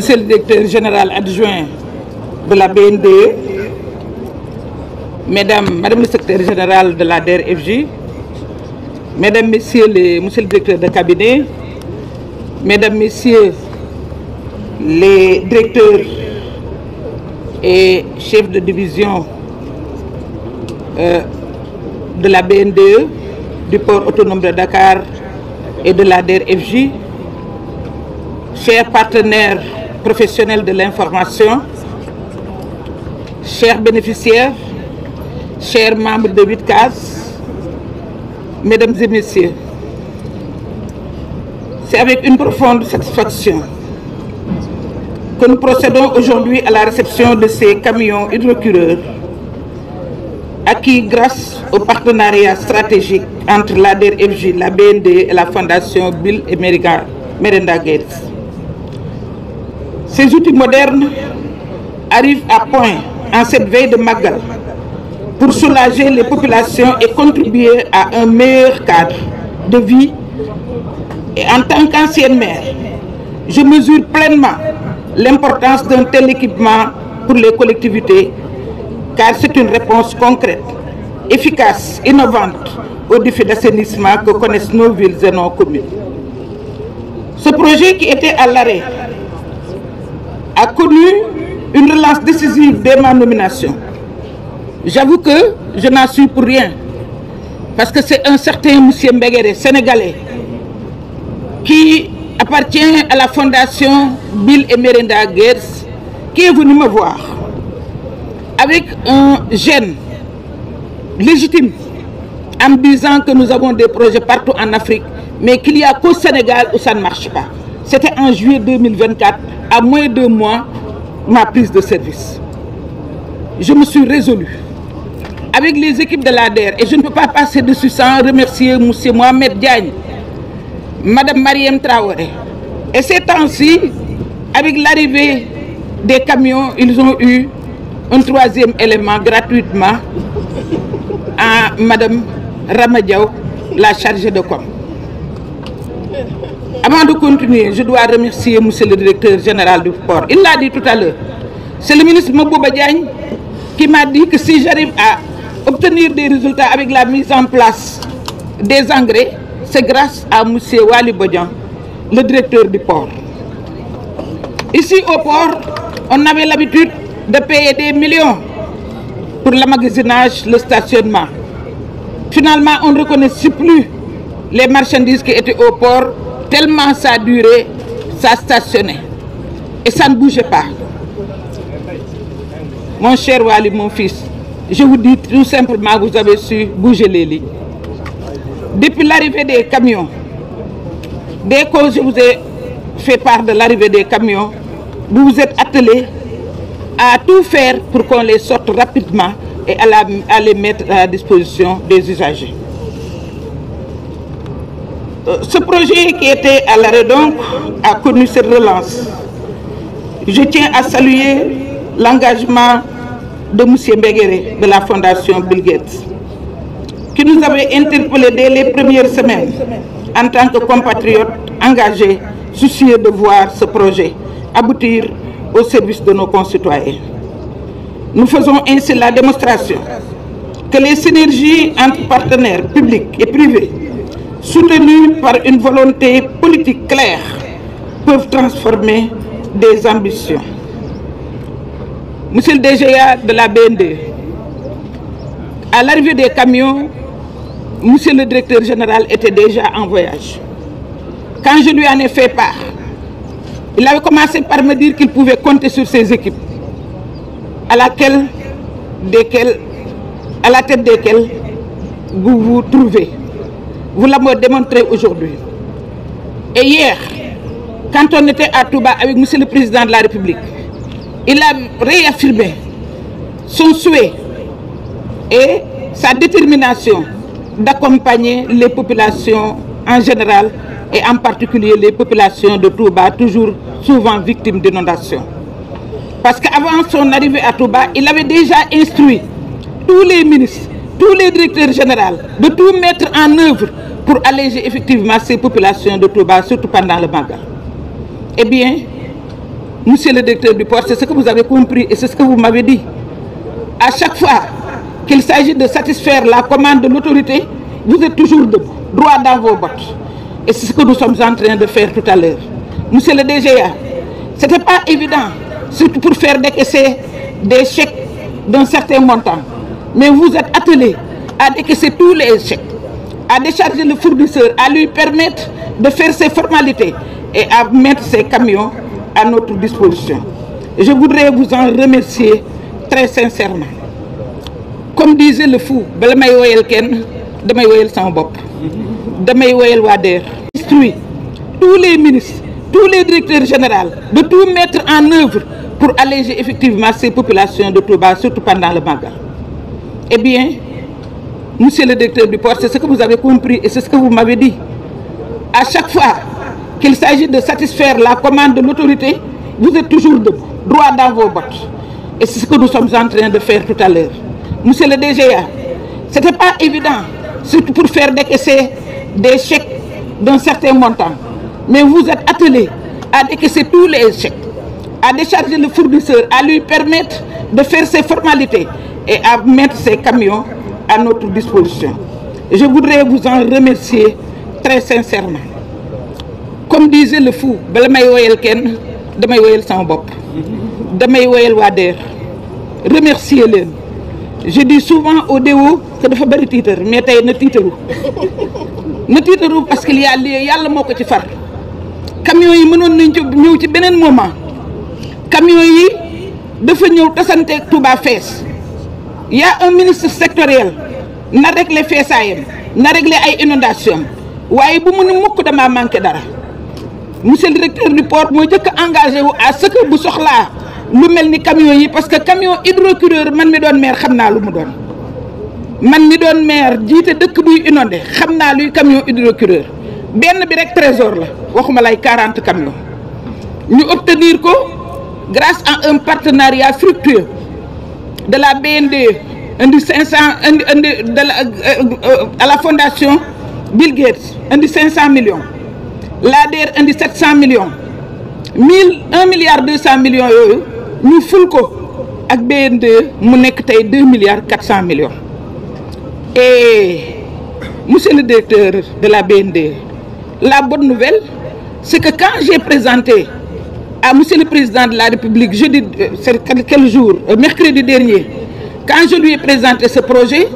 Monsieur le directeur général adjoint de la BNDE, Madame le secrétaire général de la DER/FJ, Mesdames, Messieurs Monsieur le directeur de cabinet, Mesdames, Messieurs les directeurs et chefs de division de la BNDE, du port autonome de Dakar et de la DER/FJ, chers partenaires professionnels de l'information, chers bénéficiaires, chers membres de 8 cases, Mesdames et Messieurs, c'est avec une profonde satisfaction que nous procédons aujourd'hui à la réception de ces camions hydrocureurs acquis grâce au partenariat stratégique entre la DER/FJ, la BNDE et la Fondation Bill et Melinda Gates. Ces outils modernes arrivent à point en cette veille de Magal pour soulager les populations et contribuer à un meilleur cadre de vie. Et en tant qu'ancienne maire, je mesure pleinement l'importance d'un tel équipement pour les collectivités, car c'est une réponse concrète, efficace, innovante aux défis d'assainissement que connaissent nos villes et nos communes. Ce projet qui était à l'arrêt a connu une relance décisive dès ma nomination. J'avoue que je n'en suis pour rien, parce que c'est un certain monsieur Mbegere, sénégalais, qui appartient à la fondation Bill et Melinda Gates, qui est venu me voir avec un gène légitime en me disant que nous avons des projets partout en Afrique, mais qu'il n'y a qu'au Sénégal où ça ne marche pas. C'était en juillet 2024, à moins de 2 mois, ma prise de service. Je me suis résolu avec les équipes de la DER, et je ne peux pas passer dessus sans remercier M. Mohamed Diagne, Madame Mariam Traoré. Et ces temps-ci, avec l'arrivée des camions, ils ont eu un 3e élément gratuitement à Madame Ramadiao, la chargée de com. Avant de continuer, je dois remercier Monsieur le directeur général du port. Il l'a dit tout à l'heure. C'est le ministre Mabouba Diagne qui m'a dit que si j'arrive à obtenir des résultats avec la mise en place des engrais, c'est grâce à M. Wali Bodian, le directeur du port. Ici au port, on avait l'habitude de payer des millions pour l'emmagasinage, le stationnement. Finalement, on ne reconnaissait plus les marchandises qui étaient au port, tellement ça durait, ça stationnait. Et ça ne bougeait pas. Mon cher Wali, mon fils, je vous dis tout simplement, vous avez su bouger les lignes. Depuis l'arrivée des camions, dès que je vous ai fait part de l'arrivée des camions, vous vous êtes attelés à tout faire pour qu'on les sorte rapidement et à les mettre à la disposition des usagers. Ce projet qui était à l'arrêt donc a connu cette relance. Je tiens à saluer l'engagement de M. Mbegere de la Fondation Bill Gates, qui nous avait interpellés dès les premières semaines en tant que compatriotes engagés, soucieux de voir ce projet aboutir au service de nos concitoyens. Nous faisons ainsi la démonstration que les synergies entre partenaires publics et privés, soutenues par une volonté politique claire, peuvent transformer des ambitions. Monsieur le DGA de la BND, à l'arrivée des camions, Monsieur le directeur général était déjà en voyage. Quand je lui en ai fait part, il avait commencé par me dire qu'il pouvait compter sur ses équipes, à la tête desquelles vous vous trouvez. Vous l'avez démontré aujourd'hui. Et hier, quand on était à Touba avec Monsieur le Président de la République, il a réaffirmé son souhait et sa détermination d'accompagner les populations en général et en particulier les populations de Touba, toujours souvent victimes d'inondations. Parce qu'avant son arrivée à Touba, il avait déjà instruit tous les ministres, tous les directeurs généraux de tout mettre en œuvre pour alléger effectivement ces populations de Touba, surtout pendant le Magal. Eh bien, monsieur le directeur du port, c'est ce que vous avez compris et c'est ce que vous m'avez dit. À chaque fois qu'il s'agit de satisfaire la commande de l'autorité, vous êtes toujours debout, droit dans vos bottes. Et c'est ce que nous sommes en train de faire tout à l'heure. Monsieur le DGA, ce n'était pas évident, surtout pour faire décaisser des chèques d'un certain montant. Mais vous êtes attelé à décaisser tous les chèques, à décharger le fournisseur, à lui permettre de faire ses formalités et à mettre ses camions à notre disposition. Je voudrais vous en remercier très sincèrement. Comme disait le fou, damay woyal kenn damay woyal sama bopp damay woyal waa DER. Instruit tous les ministres, tous les directeurs généraux de tout mettre en œuvre pour alléger effectivement ces populations de Touba, surtout pendant le Magal. Eh bien, monsieur le directeur du port, c'est ce que vous avez compris et c'est ce que vous m'avez dit. À chaque fois qu'il s'agit de satisfaire la commande de l'autorité, vous êtes toujours debout, droit dans vos bottes. Et c'est ce que nous sommes en train de faire tout à l'heure. Monsieur le DGA, ce n'était pas évident, surtout pour faire décaisser des chèques d'un certain montant. Mais vous êtes attelé à décaisser tous les chèques, à décharger le fournisseur, à lui permettre de faire ses formalités et à mettre ses camions à notre disposition. Je voudrais vous en remercier très sincèrement. Comme disait le fou, damay woyal kenn damay woyal sama bopp damay woyal waa DER. Remercier leen. Je dis souvent au DO que dafa bari tiitar mais tey na tiitaru parce qu'il y a lii yàlla moo ko ci far. Camions yi mënoon nañ ci ñëw ci beneen moment camions yi dafa ñëw tasanteeg Touba fees. Il y a un ministre sectoriel na régler feesaayam na régler ay inondations waaye bu mu ne mukk damaa manqué dara. Monsieur le directeur du port moo jëkk engagé wu à ce que bu soxlaa lu mel ni camions yi parce que camion hydrocureur man mi doon maire xam naa lu mu doon. Man mi doon maire jiite dëkk buy inondé xam naa luy camion hydrocureur benn bi rek trésor la waxuma lay 40 camions. Ñu obtenir ko grâce à un partenariat fructueux de la BNDE indi 500 indi à la fondation Bill Gates indi 500 millions. La DER indi 700 millions 1 milliard 200 millions yooyu ñu ful ko ak BNDE mu nekk tey 2 milliards 400 millions. Et monsieur le directeur de la BNDE, la bonne nouvelle c'est que quand j'ai présenté à monsieur le président de la République jeudi c'est quel jour mercredi dernier, quand je lui ai présenté ce projet,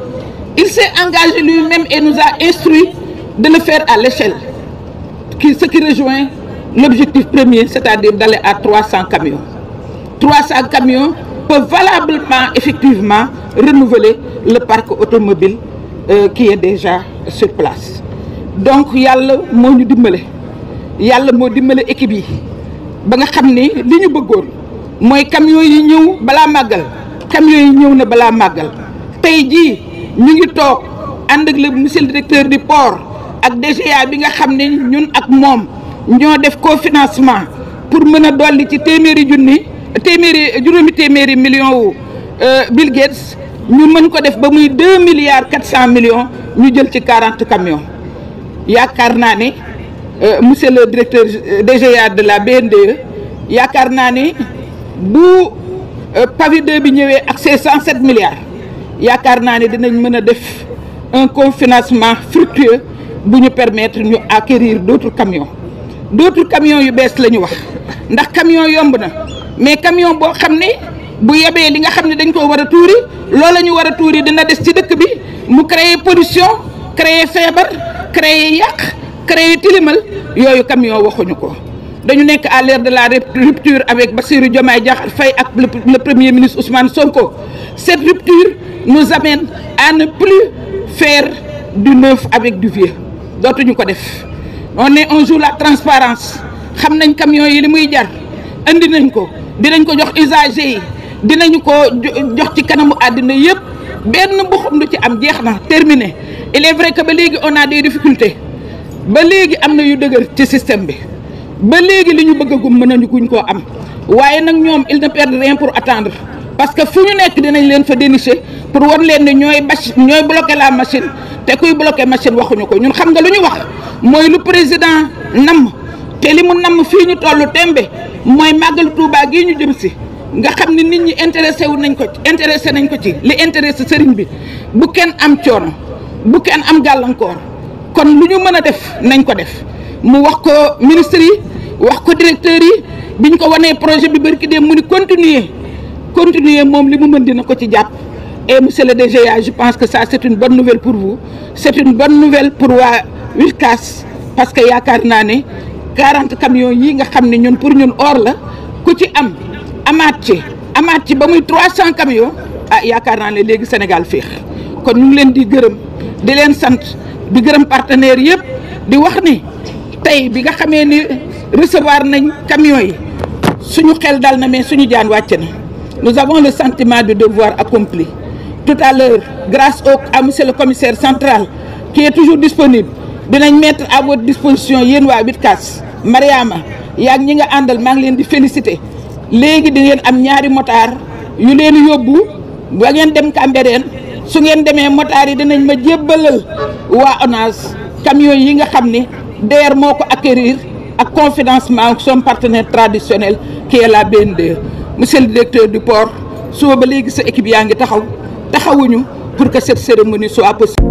il s'est engagé lui-même et nous a instruit de le faire à l'échelle. Ce qui rejoint l'objectif premier, c'est-à-dire d'aller à 300 camions. 300 camions peuvent valablement, effectivement, renouveler le parc automobile qui est déjà sur place. Donc, yàlla moo ñu dimbale yàlla moo dimbale équipe yi ba nga xam ni li ñu bëggoon mooy camions yi ñëw balaa màggal camions yi ñëw na balaa màggal tey jii ñu ngi toog ànd ak le monsieur le directeur du port ak DGA bi nga xam ne ñun ak moom ñoo def cofinancement pour mën a dolli ci juróomi téeméeri millions wu Bill Gates ñu mën ko def ba muy 2 milliards 400 millions ñu jël ci 40 camions. Yaakaar naa ne monsieur le directeur DGA de la BNDE yaakaar naa ne bu pavi 2 bi ñëwee ak ces 107 milliards yaakaar naa ne dinañ mën a def un cofinancement fructueux bu ñu permettre ñu acquérir d'autres camions yu bees la ñu wax ndax camion yomb na mais camion boo xam ne bu yebee li nga xam ne dañ ko war a tuuri loola ñu war a tuuri dina des ci dëkk bi mu créer pollution créer feebar créer yàq créer tilimal yooyu camion waxuñu ko. Dañu nekk à l'ère de la rupture avec Bassirou Diomaye Diakhar Faye ak le premier ministre Ousmane Sonko. Cette rupture nous amène à ne plus faire du neuf avec du vieux. Dootuñu ko def on joue la transparence xam nañ camion yi li muy jar andi nañ ko dinañ ko jox usagers yi dinañu ko jox ci kanamu àddina yëpp benn mbuxum du ci am jeex na terminé. Il est vrai que ba léegi on a des difficultés ba léegi am na yu dëgër ci système bi ba léegi li ñu bëgg a gum mën nañu guñ koo am waaye nag ñoom ils ne perdent rien pour attendre parce que fu ñu nekk dinañ leen fa dénicher pour war leen ne ñooy bloquer la machine te kuy bloquer machine waxuñu ko ñun xam nga lu ñu wax mooy lu président namm te li mu namm fii ñu tollu tembe mooy màggalu Touba gii ñu jëm si nga xam ne nit ñi intéressé nañ ko ci li intéressé sëriñ bi bu kenn am coono bu kenn am gàllankoor kon lu ñu mën a def nañ ko def mu wax ko ministre yi wax ko directeur yi biñ ko wanee projet bi barki dem mu ni continuer moom li mu mën dina ko ci jàpp. Et monsieur le DGA, je pense que ça c'est une bonne nouvelle pour vous, c'est une bonne nouvelle pour waa Wildcas parce que yaakaar naa ne 40 camions yi nga xam ne ñun pour ñun or la ku ci amaat ci ba muy 300 camions yaakaar naa ne léegi Sénégal féex kon ñu ngi leen di gërëm di leen sant di gërëm partenaires yëpp di wax ni tey bi nga xamee ni recevoir nañ camions yi suñu xel dal na mais suñu jaan wàcc na. Nous avons le sentiment de devoir accompli. Tout à l'heure, grâce à monsieur le commissaire central qui est toujours disponible, dinañ mettre à votre disposition yéen waa Wildcas Mariama yaag ñi nga àndal maa ngi leen di féliciter léegi di ngeen am ñaari motard yu leen yóbbu ba ngeen dem Cambérène su ngeen demee motard yi dinañ ma jébbalal waa ONAS camions yi nga xam ne DER moo ko acquérir ak confinancement son partenaire traditionnel qui est la BNDE. Monsieur le directeur du port suba ba léegi sa équipe yaa ngi taxawuñu pour que cette cérémonie soit possible.